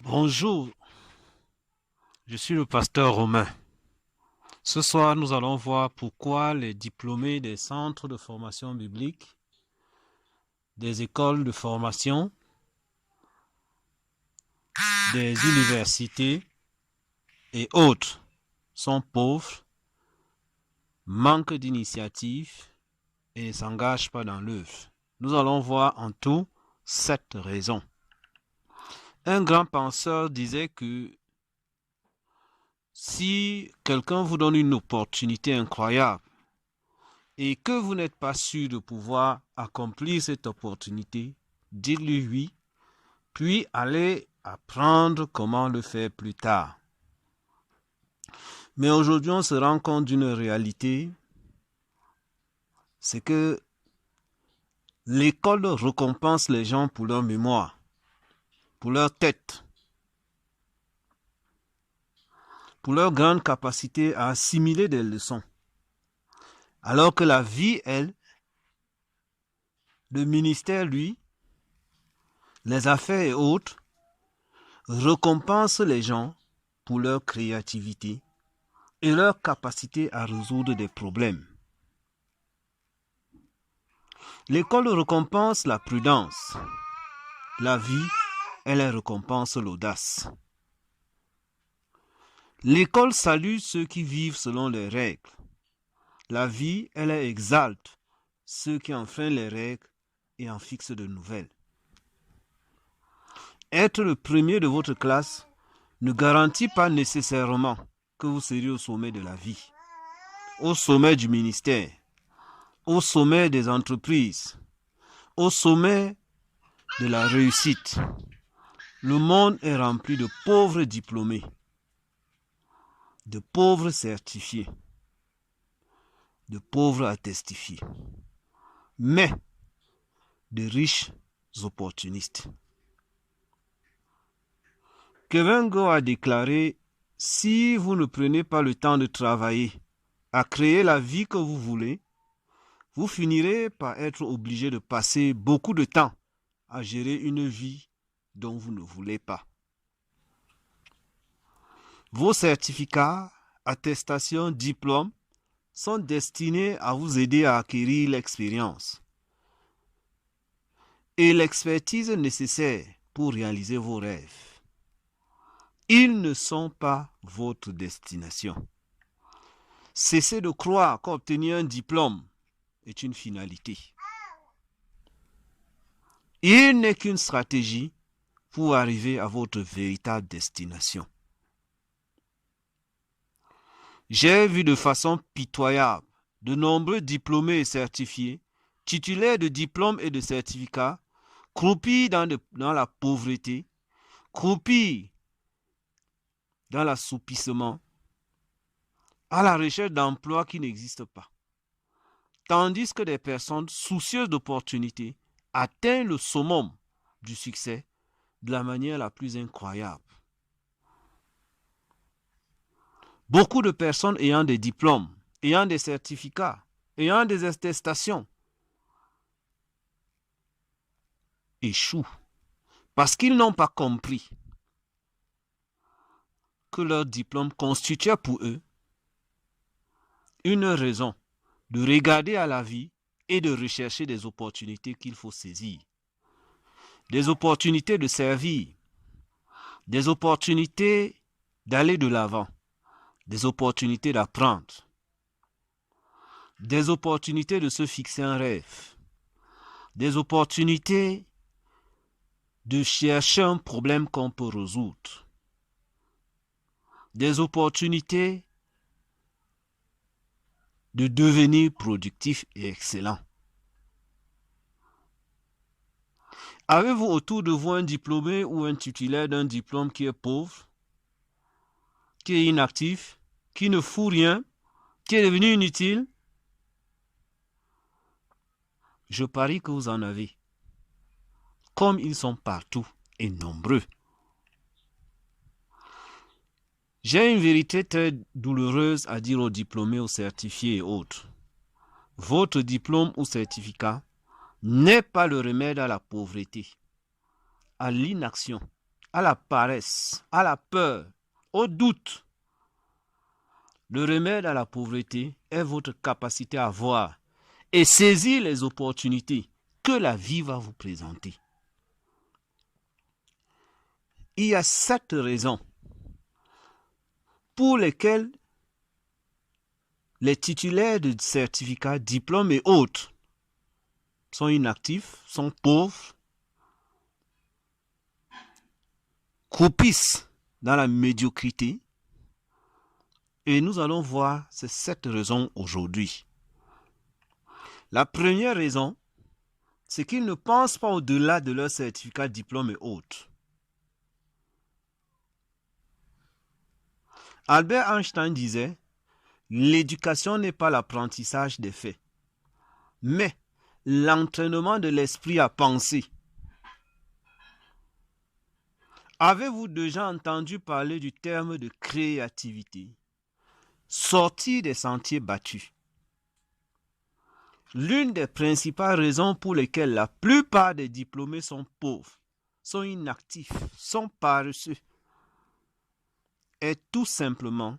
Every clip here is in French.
Bonjour, je suis le pasteur Romain. Ce soir, nous allons voir pourquoi les diplômés des centres de formation biblique, des écoles de formation, des universités et autres sont pauvres, manquent d'initiative et ne s'engagent pas dans l'œuvre. Nous allons voir en tout 7 raisons. Un grand penseur disait que si quelqu'un vous donne une opportunité incroyable, et que vous n'êtes pas sûr de pouvoir accomplir cette opportunité, dites-lui oui, puis allez apprendre comment le faire plus tard. Mais aujourd'hui, on se rend compte d'une réalité, c'est que l'école récompense les gens pour leur mémoire, pour leur tête, pour leur grande capacité à assimiler des leçons. Alors que la vie, elle, le ministère, lui, les affaires et autres, récompense les gens pour leur créativité et leur capacité à résoudre des problèmes. L'école récompense la prudence. La vie, elle récompense l'audace. L'école salue ceux qui vivent selon les règles. La vie, elle exalte ceux qui enfreignent les règles et en fixent de nouvelles. Être le premier de votre classe ne garantit pas nécessairement que vous seriez au sommet de la vie, au sommet du ministère, au sommet des entreprises, au sommet de la réussite. Le monde est rempli de pauvres diplômés, de pauvres certifiés, de pauvres attestifiés, mais de riches opportunistes. Kevin Go a déclaré: si vous ne prenez pas le temps de travailler à créer la vie que vous voulez, vous finirez par être obligé de passer beaucoup de temps à gérer une vie dont vous ne voulez pas. Vos certificats, attestations, diplômes sont destinés à vous aider à acquérir l'expérience et l'expertise nécessaire pour réaliser vos rêves. Ils ne sont pas votre destination. Cessez de croire qu'obtenir un diplôme est une finalité. Il n'est qu'une stratégie pour arriver à votre véritable destination. J'ai vu de façon pitoyable de nombreux diplômés et certifiés, titulaires de diplômes et de certificats, croupis dans la pauvreté, croupis dans l'assoupissement, à la recherche d'emplois qui n'existent pas. Tandis que des personnes soucieuses d'opportunités atteignent le summum du succès de la manière la plus incroyable. Beaucoup de personnes ayant des diplômes, ayant des certificats, ayant des attestations, échouent parce qu'ils n'ont pas compris que leur diplôme constituait pour eux une raison de regarder à la vie et de rechercher des opportunités qu'il faut saisir. Des opportunités de servir, des opportunités d'aller de l'avant, des opportunités d'apprendre, des opportunités de se fixer un rêve, des opportunités de chercher un problème qu'on peut résoudre, des opportunités de devenir productif et excellent. Avez-vous autour de vous un diplômé ou un titulaire d'un diplôme qui est pauvre, qui est inactif, qui ne fout rien, qui est devenu inutile? Je parie que vous en avez. Comme ils sont partout et nombreux. J'ai une vérité très douloureuse à dire aux diplômés, aux certifiés et autres. Votre diplôme ou certificat n'est pas le remède à la pauvreté, à l'inaction, à la paresse, à la peur, au doute. Le remède à la pauvreté est votre capacité à voir et saisir les opportunités que la vie va vous présenter. Il y a 7 raisons pour lesquelles les titulaires de certificats, diplômes et autres sont inactifs, sont pauvres, croupissent dans la médiocrité. Et nous allons voir ces 7 raisons aujourd'hui. La première raison, c'est qu'ils ne pensent pas au-delà de leur certificat, diplôme et autres. Albert Einstein disait, l'éducation n'est pas l'apprentissage des faits, mais l'entraînement de l'esprit à penser. Avez-vous déjà entendu parler du terme de créativité? Sortir des sentiers battus. L'une des principales raisons pour lesquelles la plupart des diplômés sont pauvres, sont inactifs, sont paresseux, est tout simplement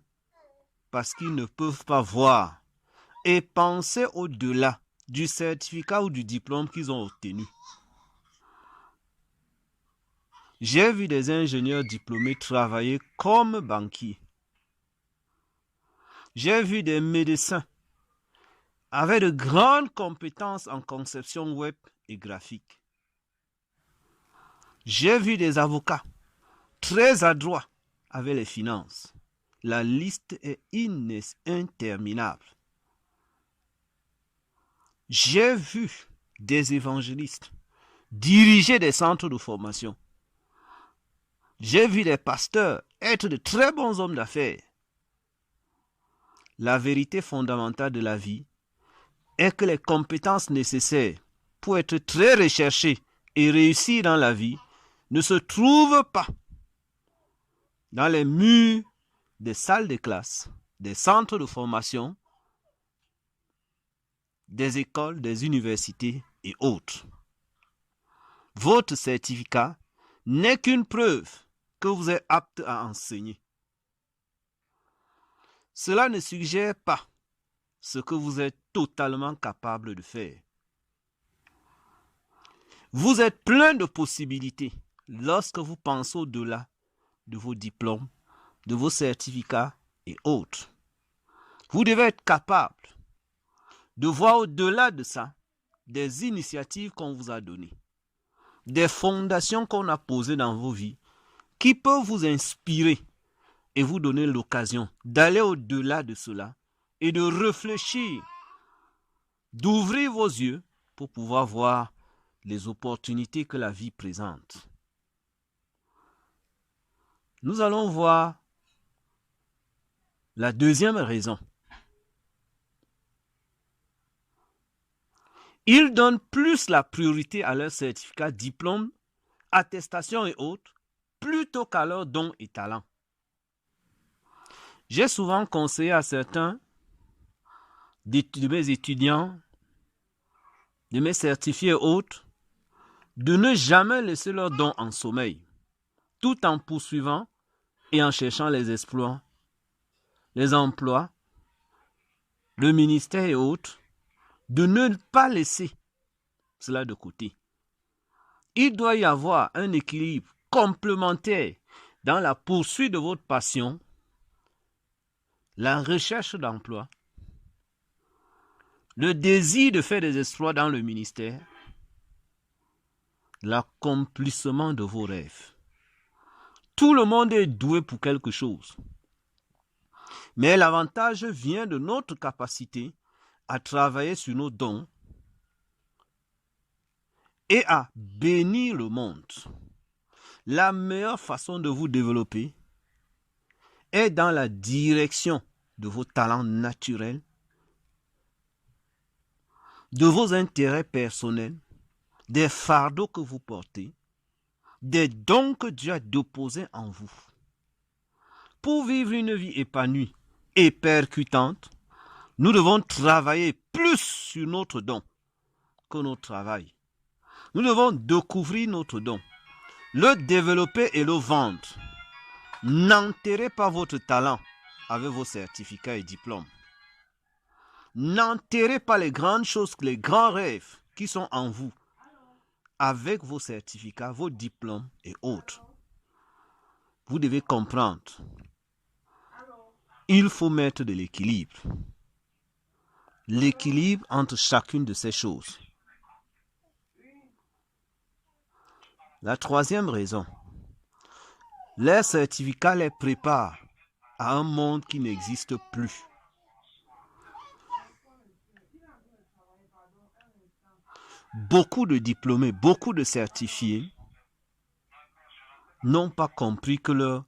parce qu'ils ne peuvent pas voir et penser au-delà du certificat ou du diplôme qu'ils ont obtenu. J'ai vu des ingénieurs diplômés travailler comme banquiers. J'ai vu des médecins avec de grandes compétences en conception web et graphique. J'ai vu des avocats très adroits avec les finances. La liste est interminable. J'ai vu des évangélistes diriger des centres de formation. J'ai vu des pasteurs être de très bons hommes d'affaires. La vérité fondamentale de la vie est que les compétences nécessaires pour être très recherché et réussir dans la vie ne se trouvent pas dans les murs des salles de classe, des centres de formation, des écoles, des universités et autres. Votre certificat n'est qu'une preuve que vous êtes apte à enseigner. Cela ne suggère pas ce que vous êtes totalement capable de faire. Vous êtes plein de possibilités lorsque vous pensez au-delà de vos diplômes, de vos certificats et autres. Vous devez être capable de voir au-delà de ça des initiatives qu'on vous a données, des fondations qu'on a posées dans vos vies qui peuvent vous inspirer et vous donner l'occasion d'aller au-delà de cela et de réfléchir, d'ouvrir vos yeux pour pouvoir voir les opportunités que la vie présente. Nous allons voir la deuxième raison. Ils donnent plus la priorité à leurs certificats, diplômes, attestations et autres, plutôt qu'à leurs dons et talents. J'ai souvent conseillé à certains de mes étudiants, de mes certifiés et autres, de ne jamais laisser leurs dons en sommeil, tout en poursuivant et en cherchant les exploits, les emplois, le ministère et autres, de ne pas laisser cela de côté. Il doit y avoir un équilibre complémentaire dans la poursuite de votre passion, la recherche d'emploi, le désir de faire des exploits dans le ministère, l'accomplissement de vos rêves. Tout le monde est doué pour quelque chose. Mais l'avantage vient de notre capacité à travailler sur nos dons et à bénir le monde. La meilleure façon de vous développer est dans la direction de vos talents naturels, de vos intérêts personnels, des fardeaux que vous portez, des dons que Dieu a déposés en vous. Pour vivre une vie épanouie et percutante, nous devons travailler plus sur notre don que notre travail. Nous devons découvrir notre don, le développer et le vendre. N'enterrez pas votre talent avec vos certificats et diplômes. N'enterrez pas les grandes choses, les grands rêves qui sont en vous avec vos certificats, vos diplômes et autres. Vous devez comprendre. Il faut mettre de l'équilibre. L'équilibre entre chacune de ces choses. La troisième raison, les certificats les préparent à un monde qui n'existe plus. Beaucoup de diplômés, beaucoup de certifiés n'ont pas compris que le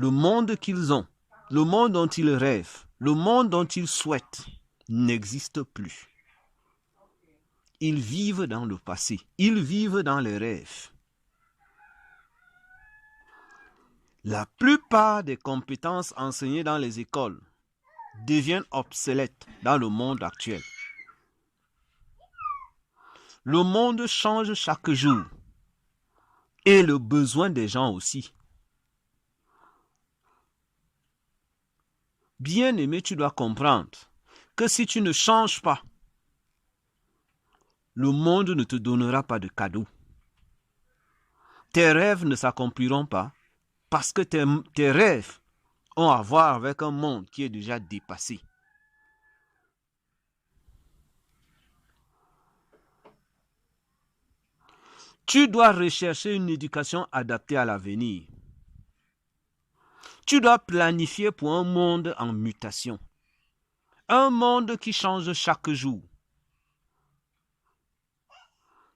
monde qu'ils ont, le monde dont ils rêvent, le monde dont ils souhaitent n'existe plus. Ils vivent dans le passé, ils vivent dans les rêves. La plupart des compétences enseignées dans les écoles deviennent obsolètes dans le monde actuel. Le monde change chaque jour et le besoin des gens aussi. Bien-aimé, tu dois comprendre que si tu ne changes pas, le monde ne te donnera pas de cadeaux. Tes rêves ne s'accompliront pas parce que tes rêves ont à voir avec un monde qui est déjà dépassé. Tu dois rechercher une éducation adaptée à l'avenir. Tu dois planifier pour un monde en mutation. Un monde qui change chaque jour.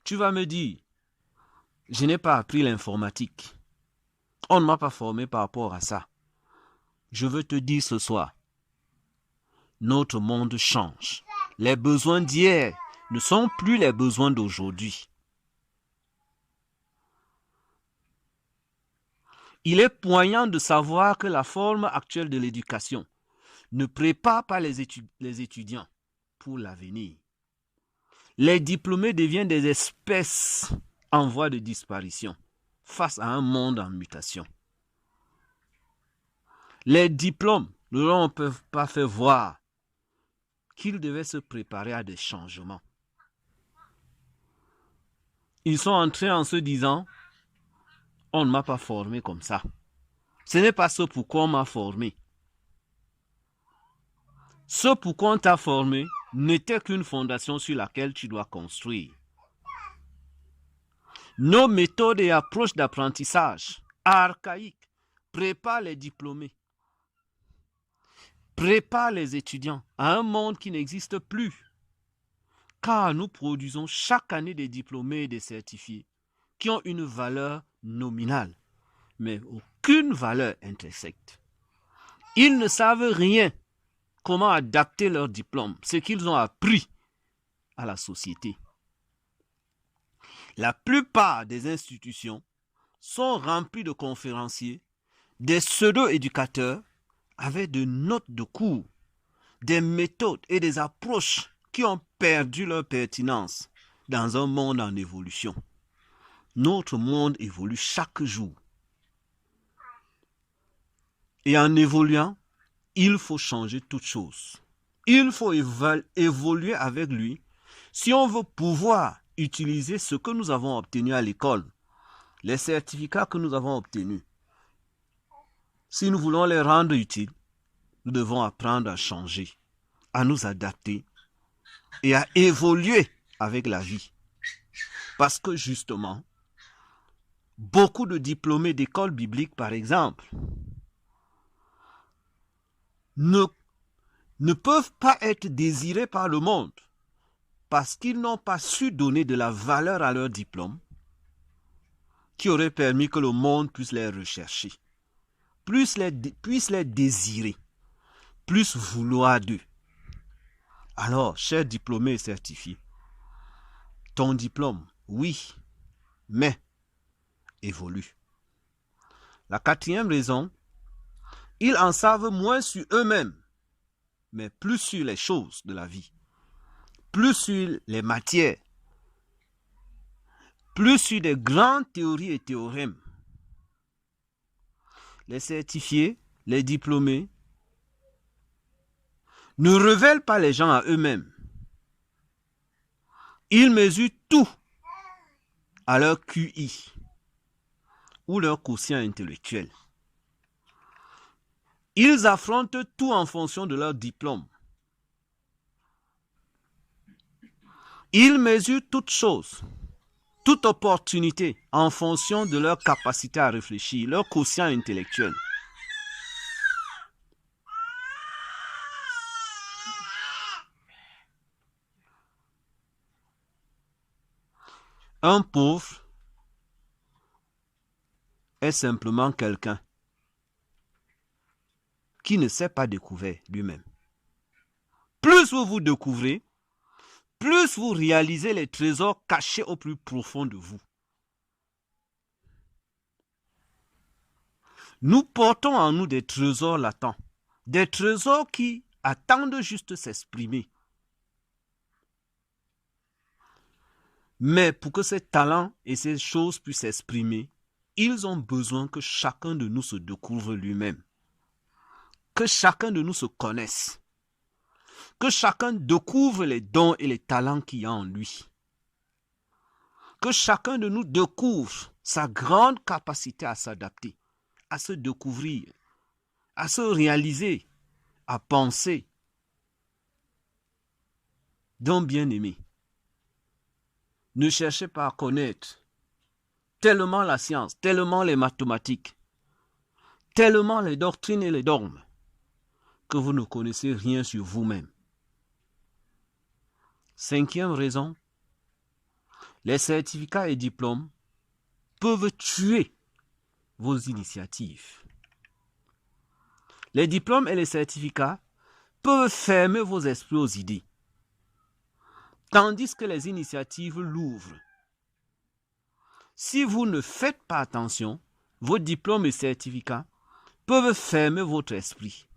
Tu vas me dire, je n'ai pas appris l'informatique. On ne m'a pas formé par rapport à ça. Je veux te dire ce soir, notre monde change. Les besoins d'hier ne sont plus les besoins d'aujourd'hui. Il est poignant de savoir que la forme actuelle de l'éducation ne prépare pas les étudiants pour l'avenir. Les diplômés deviennent des espèces en voie de disparition face à un monde en mutation. Les diplômes ne leur peuvent pas faire voir qu'ils devaient se préparer à des changements. Ils sont entrés en se disant, on ne m'a pas formé comme ça. Ce n'est pas ce pourquoi on m'a formé. Ce pourquoi on t'a formé n'était qu'une fondation sur laquelle tu dois construire. Nos méthodes et approches d'apprentissage archaïques préparent les diplômés, préparent les étudiants à un monde qui n'existe plus. Car nous produisons chaque année des diplômés et des certifiés qui ont une valeur nominale, mais aucune valeur intrinsèque. Ils ne savent rien comment adapter leur diplôme, ce qu'ils ont appris à la société. La plupart des institutions sont remplies de conférenciers, des pseudo-éducateurs avec de notes de cours, des méthodes et des approches qui ont perdu leur pertinence dans un monde en évolution. Notre monde évolue chaque jour. Et en évoluant, il faut changer toutes choses. Il faut évoluer avec lui si on veut pouvoir utiliser ce que nous avons obtenu à l'école, les certificats que nous avons obtenus. Si nous voulons les rendre utiles, nous devons apprendre à changer, à nous adapter et à évoluer avec la vie. Parce que justement, beaucoup de diplômés d'école biblique, par exemple, ne peuvent pas être désirés par le monde parce qu'ils n'ont pas su donner de la valeur à leur diplôme qui aurait permis que le monde puisse les rechercher, puisse les désirer, puisse vouloir d'eux. Alors, chers diplômés et certifiés, ton diplôme, oui, mais évolue. La quatrième raison, ils en savent moins sur eux-mêmes, mais plus sur les choses de la vie, plus sur les matières, plus sur des grandes théories et théorèmes. Les certifiés, les diplômés, ne révèlent pas les gens à eux-mêmes. Ils mesurent tout à leur QI ou leur quotient intellectuel. Ils affrontent tout en fonction de leur diplôme. Ils mesurent toute chose, toute opportunité en fonction de leur capacité à réfléchir, leur quotient intellectuel. Un pauvre est simplement quelqu'un qui ne s'est pas découvert lui-même. Plus vous vous découvrez, plus vous réalisez les trésors cachés au plus profond de vous. Nous portons en nous des trésors latents, des trésors qui attendent juste s'exprimer. Mais pour que ces talents et ces choses puissent s'exprimer, ils ont besoin que chacun de nous se découvre lui-même. Que chacun de nous se connaisse. Que chacun découvre les dons et les talents qu'il y a en lui. Que chacun de nous découvre sa grande capacité à s'adapter, à se découvrir, à se réaliser, à penser. Donc, bien-aimé, ne cherchez pas à connaître tellement la science, tellement les mathématiques, tellement les doctrines et les dogmes, que vous ne connaissez rien sur vous-même. Cinquième raison, les certificats et diplômes peuvent tuer vos initiatives. Les diplômes et les certificats peuvent fermer vos esprits aux idées, tandis que les initiatives l'ouvrent. Si vous ne faites pas attention, vos diplômes et certificats peuvent fermer votre esprit,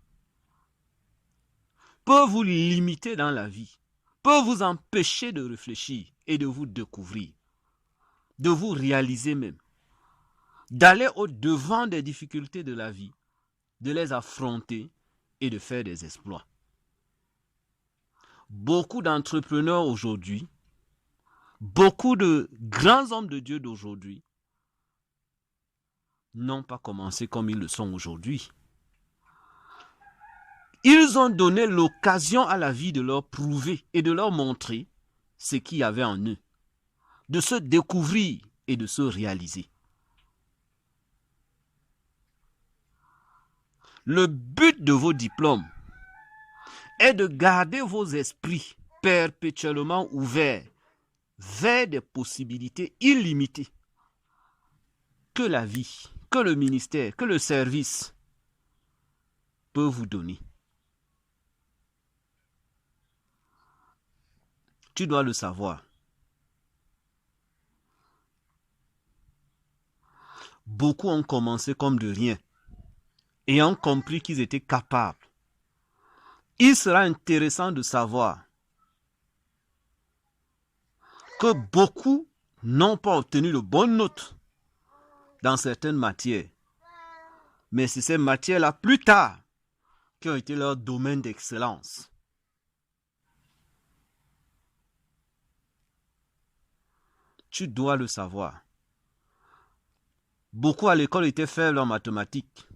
peuvent vous limiter dans la vie, peuvent vous empêcher de réfléchir et de vous découvrir, de vous réaliser même, d'aller au-devant des difficultés de la vie, de les affronter et de faire des exploits. Beaucoup d'entrepreneurs aujourd'hui, beaucoup de grands hommes de Dieu d'aujourd'hui n'ont pas commencé comme ils le sont aujourd'hui. Ils ont donné l'occasion à la vie de leur prouver et de leur montrer ce qu'il y avait en eux, de se découvrir et de se réaliser. Le but de vos diplômes est de garder vos esprits perpétuellement ouverts vers des possibilités illimitées que la vie, que le ministère, que le service peut vous donner. Tu dois le savoir. Beaucoup ont commencé comme de rien et ont compris qu'ils étaient capables. Il sera intéressant de savoir que beaucoup n'ont pas obtenu de bonnes notes dans certaines matières. Mais c'est ces matières-là plus tard qui ont été leur domaine d'excellence. Tu dois le savoir. Beaucoup à l'école étaient faibles en mathématiques.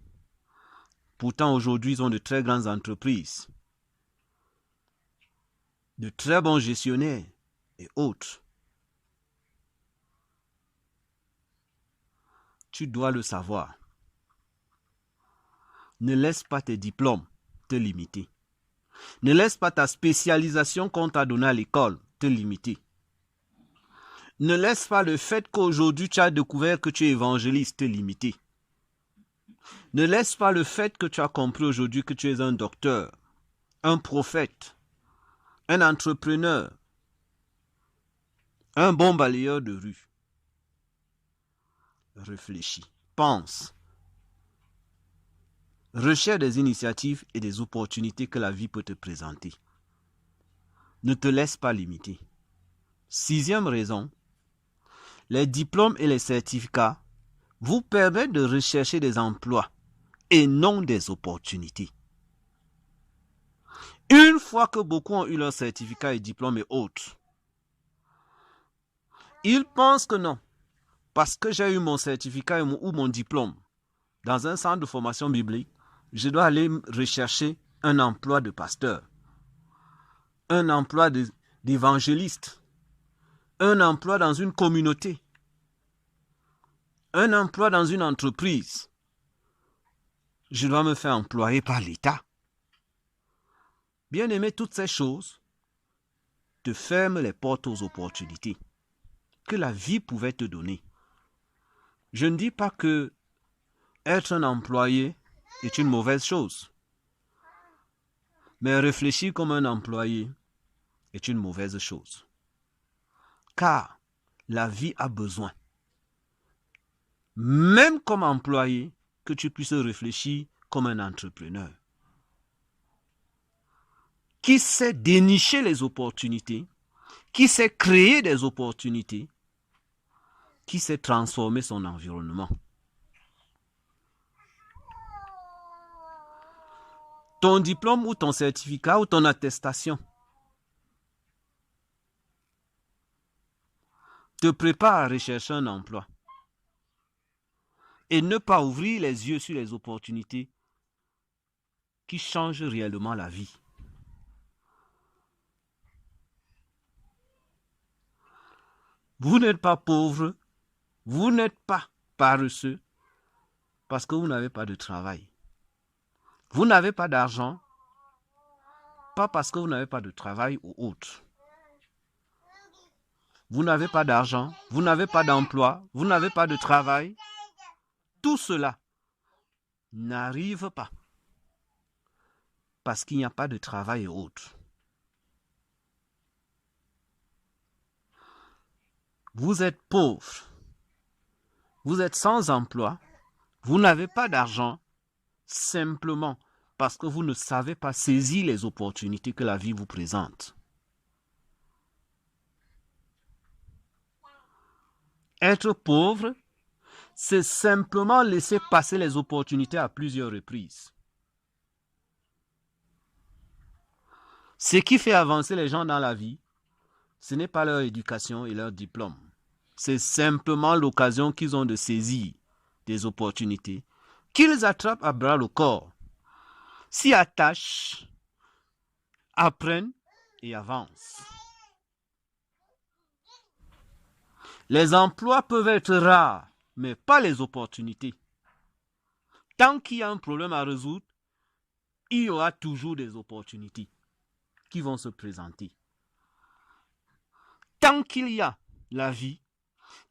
Pourtant, aujourd'hui, ils ont de très grandes entreprises, de très bons gestionnaires et autres. Tu dois le savoir. Ne laisse pas tes diplômes te limiter. Ne laisse pas ta spécialisation qu'on t'a donnée à l'école te limiter. Ne laisse pas le fait qu'aujourd'hui tu as découvert que tu es évangéliste te limiter. Ne laisse pas le fait que tu as compris aujourd'hui que tu es un docteur, un prophète, un entrepreneur, un bon balayeur de rue. Réfléchis, pense. Recherche des initiatives et des opportunités que la vie peut te présenter. Ne te laisse pas limiter. Sixième raison, Les diplômes et les certificats vous permettent de rechercher des emplois et non des opportunités. Une fois que beaucoup ont eu leurs certificats et diplômes et autres, ils pensent que non, parce que j'ai eu mon certificat ou mon diplôme dans un centre de formation biblique, je dois aller rechercher un emploi de pasteur, un emploi d'évangéliste, un emploi dans une communauté, un emploi dans une entreprise. Je dois me faire employer par l'État. Bien aimé, toutes ces choses te ferment les portes aux opportunités que la vie pouvait te donner. Je ne dis pas que être un employé est une mauvaise chose. Mais réfléchir comme un employé est une mauvaise chose. Car la vie a besoin, même comme employé, que tu puisses réfléchir comme un entrepreneur qui sait dénicher les opportunités, qui sait créer des opportunités, qui sait transformer son environnement. Ton diplôme ou ton certificat ou ton attestation te prépare à rechercher un emploi et ne pas ouvrir les yeux sur les opportunités qui changent réellement la vie. Vous n'êtes pas pauvre, vous n'êtes pas paresseux parce que vous n'avez pas de travail. Vous n'avez pas d'argent, pas parce que vous n'avez pas de travail ou autre. Vous n'avez pas d'argent, vous n'avez pas d'emploi, vous n'avez pas de travail. Tout cela n'arrive pas parce qu'il n'y a pas de travail et autre. Vous êtes pauvre, vous êtes sans emploi, vous n'avez pas d'argent, simplement parce que vous ne savez pas saisir les opportunités que la vie vous présente. Être pauvre, c'est simplement laisser passer les opportunités à plusieurs reprises. Ce qui fait avancer les gens dans la vie, ce n'est pas leur éducation et leur diplôme. C'est simplement l'occasion qu'ils ont de saisir des opportunités, qu'ils attrapent à bras le corps, s'y attachent, apprennent et avancent. Les emplois peuvent être rares, mais pas les opportunités. Tant qu'il y a un problème à résoudre, il y aura toujours des opportunités qui vont se présenter. Tant qu'il y a la vie,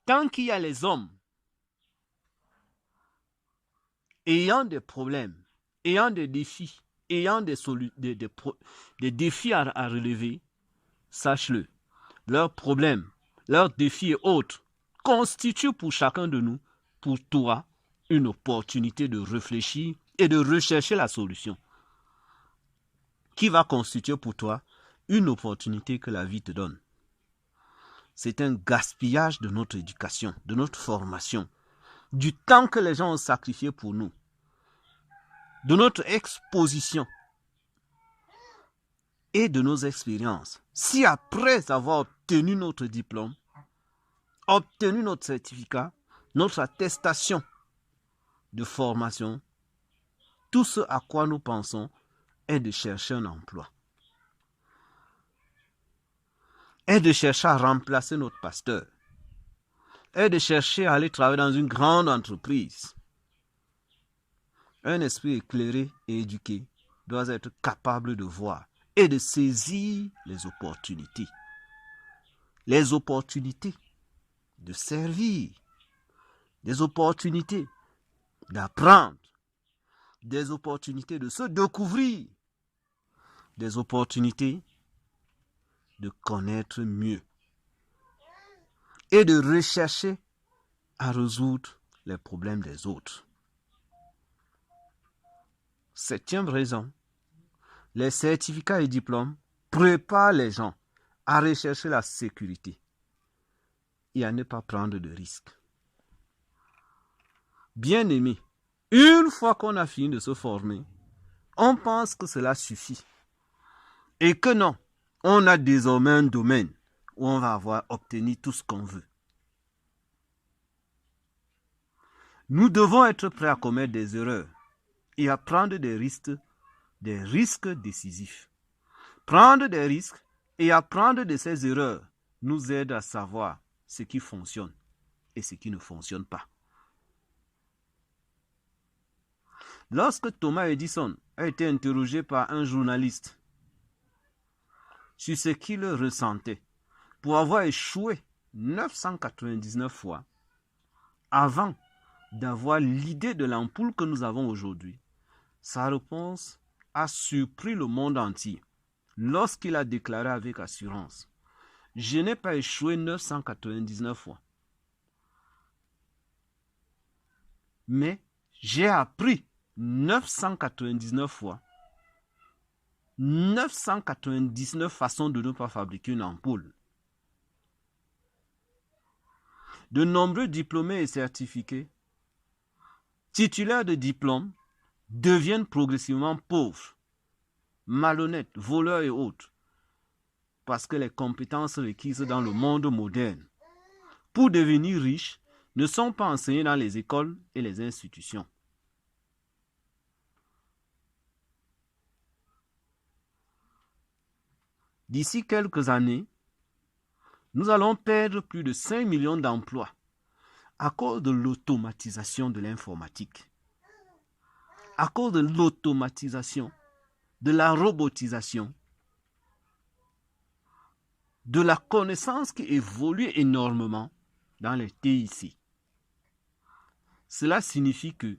tant qu'il y a les hommes ayant des problèmes, ayant des défis, ayant des défis à relever, sache-le, leurs problèmes, leurs défis et autres constituent pour chacun de nous, pour toi, une opportunité de réfléchir et de rechercher la solution qui va constituer pour toi une opportunité que la vie te donne. C'est un gaspillage de notre éducation, de notre formation, du temps que les gens ont sacrifié pour nous, de notre exposition et de nos expériences. Si après avoir obtenu notre diplôme, obtenu notre certificat, notre attestation de formation, tout ce à quoi nous pensons est de chercher un emploi, est de chercher à remplacer notre pasteur, est de chercher à aller travailler dans une grande entreprise. Un esprit éclairé et éduqué doit être capable de voir et de saisir les opportunités. Les opportunités de servir, des opportunités d'apprendre, des opportunités de se découvrir, des opportunités de connaître mieux et de rechercher à résoudre les problèmes des autres. Septième raison, les certificats et diplômes préparent les gens à rechercher la sécurité. et à ne pas prendre de risques. Bien aimé, une fois qu'on a fini de se former, on pense que cela suffit. Et que non, on a désormais un domaine où on va avoir obtenu tout ce qu'on veut. Nous devons être prêts à commettre des erreurs et à prendre des risques décisifs. Prendre des risques et apprendre de ces erreurs nous aide à savoir ce qui fonctionne et ce qui ne fonctionne pas. Lorsque Thomas Edison a été interrogé par un journaliste sur ce qu'il ressentait pour avoir échoué 999 fois avant d'avoir l'idée de l'ampoule que nous avons aujourd'hui, sa réponse a surpris le monde entier lorsqu'il a déclaré avec assurance: je n'ai pas échoué 999 fois, mais j'ai appris 999 fois 999 façons de ne pas fabriquer une ampoule. De nombreux diplômés et certifiés, titulaires de diplômes, deviennent progressivement pauvres, malhonnêtes, voleurs et autres, parce que les compétences requises dans le monde moderne pour devenir riches ne sont pas enseignées dans les écoles et les institutions. D'ici quelques années, nous allons perdre plus de 5 millions d'emplois à cause de l'automatisation de l'informatique, à cause de l'automatisation, de la robotisation, de la connaissance qui évolue énormément dans les TIC. Cela signifie que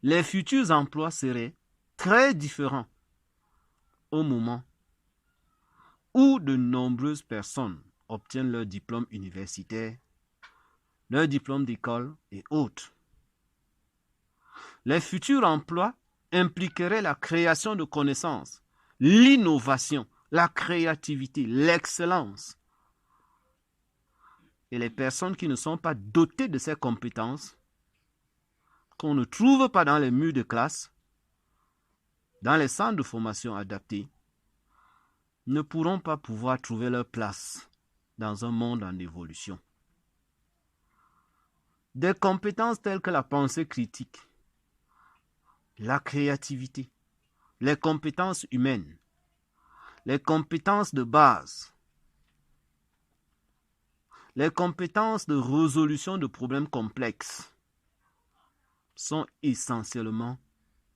les futurs emplois seraient très différents au moment où de nombreuses personnes obtiennent leur diplôme universitaire, leur diplôme d'école et autres. Les futurs emplois impliqueraient la création de connaissances, l'innovation, la créativité, l'excellence. Et les personnes qui ne sont pas dotées de ces compétences, qu'on ne trouve pas dans les murs de classe, dans les centres de formation adaptés, ne pourront pas pouvoir trouver leur place dans un monde en évolution. Des compétences telles que la pensée critique, la créativité, les compétences humaines, les compétences de base, les compétences de résolution de problèmes complexes sont essentiellement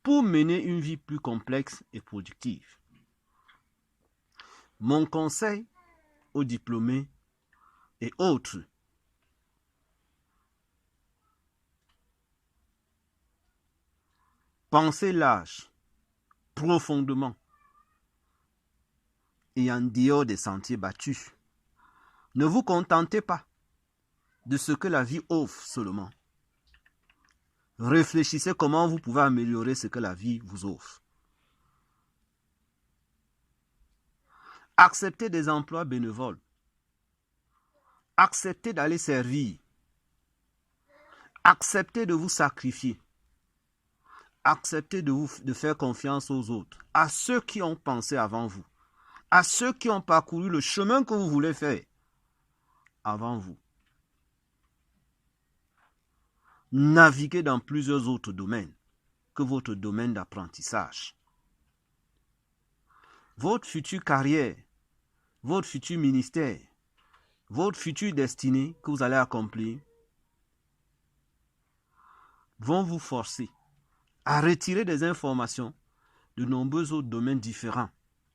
pour mener une vie plus complexe et productive. Mon conseil aux diplômés et autres: pensez large, profondément et en dehors des sentiers battus. Ne vous contentez pas de ce que la vie offre seulement. Réfléchissez comment vous pouvez améliorer ce que la vie vous offre. Acceptez des emplois bénévoles. Acceptez d'aller servir. Acceptez de vous sacrifier. Acceptez de faire confiance aux autres, à ceux qui ont pensé avant vous, à ceux qui ont parcouru le chemin que vous voulez faire avant vous. Naviguez dans plusieurs autres domaines que votre domaine d'apprentissage. Votre future carrière, votre futur ministère, votre future destinée que vous allez accomplir vont vous forcer à retirer des informations de nombreux autres domaines différents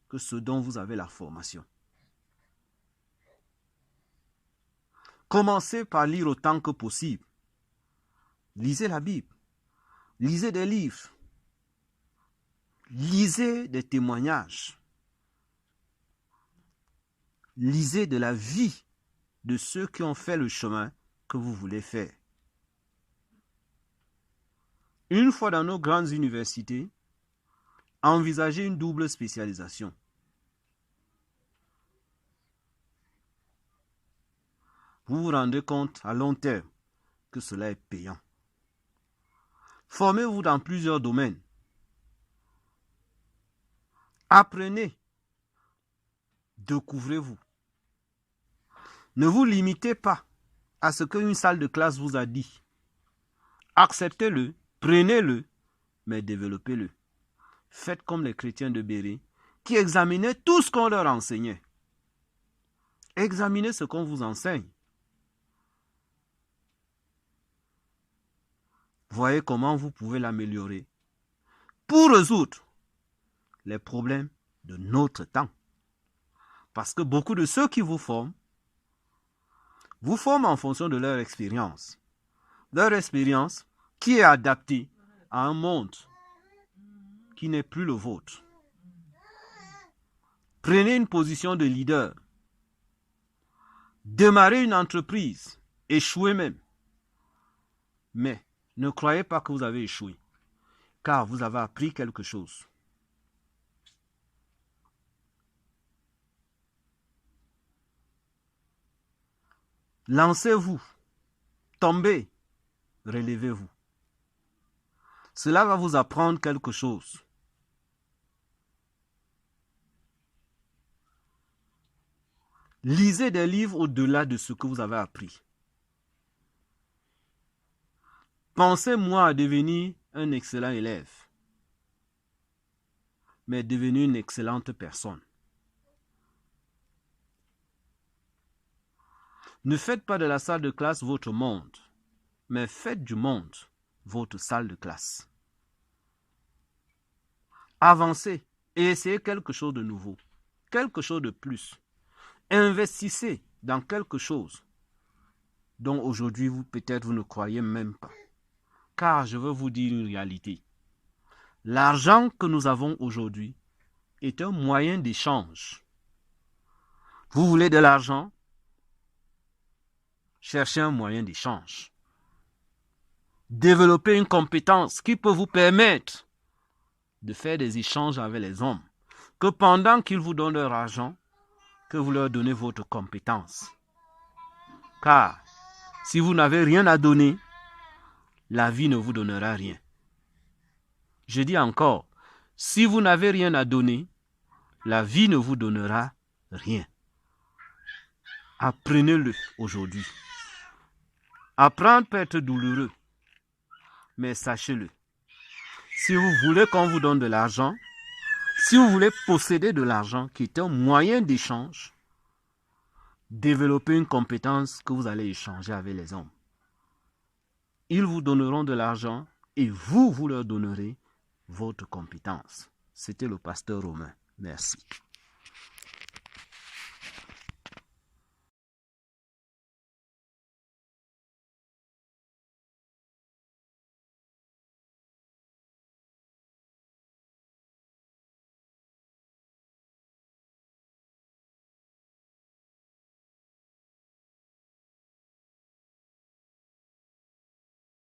que ceux dont vous avez la formation. Commencez par lire autant que possible. Lisez la Bible, lisez des livres, lisez des témoignages, lisez de la vie de ceux qui ont fait le chemin que vous voulez faire. Une fois dans nos grandes universités, envisagez une double spécialisation. vous vous rendez compte à long terme que cela est payant. Formez-vous dans plusieurs domaines. Apprenez. Découvrez-vous. Ne vous limitez pas à ce qu'une salle de classe vous a dit. Acceptez-le, prenez-le, mais développez-le. Faites comme les chrétiens de Bérée qui examinaient tout ce qu'on leur enseignait. Examinez ce qu'on vous enseigne. Voyez comment vous pouvez l'améliorer pour résoudre les problèmes de notre temps. Parce que beaucoup de ceux qui vous forment en fonction de leur expérience. Leur expérience qui est adaptée à un monde qui n'est plus le vôtre. Prenez une position de leader. Démarrez une entreprise. Échouez même. Mais ne croyez pas que vous avez échoué, car vous avez appris quelque chose. Lancez-vous, tombez, relevez-vous. Cela va vous apprendre quelque chose. Lisez des livres au-delà de ce que vous avez appris. Pensez-moi à devenir un excellent élève, mais devenir une excellente personne. Ne faites pas de la salle de classe votre monde, mais faites du monde votre salle de classe. Avancez et essayez quelque chose de nouveau, quelque chose de plus. Investissez dans quelque chose dont aujourd'hui peut-être vous ne croyez même pas. Car je veux vous dire une réalité. L'argent que nous avons aujourd'hui est un moyen d'échange. Vous voulez de l'argent? Cherchez un moyen d'échange. Développez une compétence qui peut vous permettre de faire des échanges avec les hommes. Que pendant qu'ils vous donnent leur argent, que vous leur donnez votre compétence. Car si vous n'avez rien à donner, la vie ne vous donnera rien. Je dis encore, si vous n'avez rien à donner, la vie ne vous donnera rien. Apprenez-le aujourd'hui. Apprendre peut être douloureux, mais sachez-le. Si vous voulez qu'on vous donne de l'argent, si vous voulez posséder de l'argent qui est un moyen d'échange, développez une compétence que vous allez échanger avec les hommes. Ils vous donneront de l'argent et vous leur donnerez votre compétence. C'était le pasteur Romain. Merci.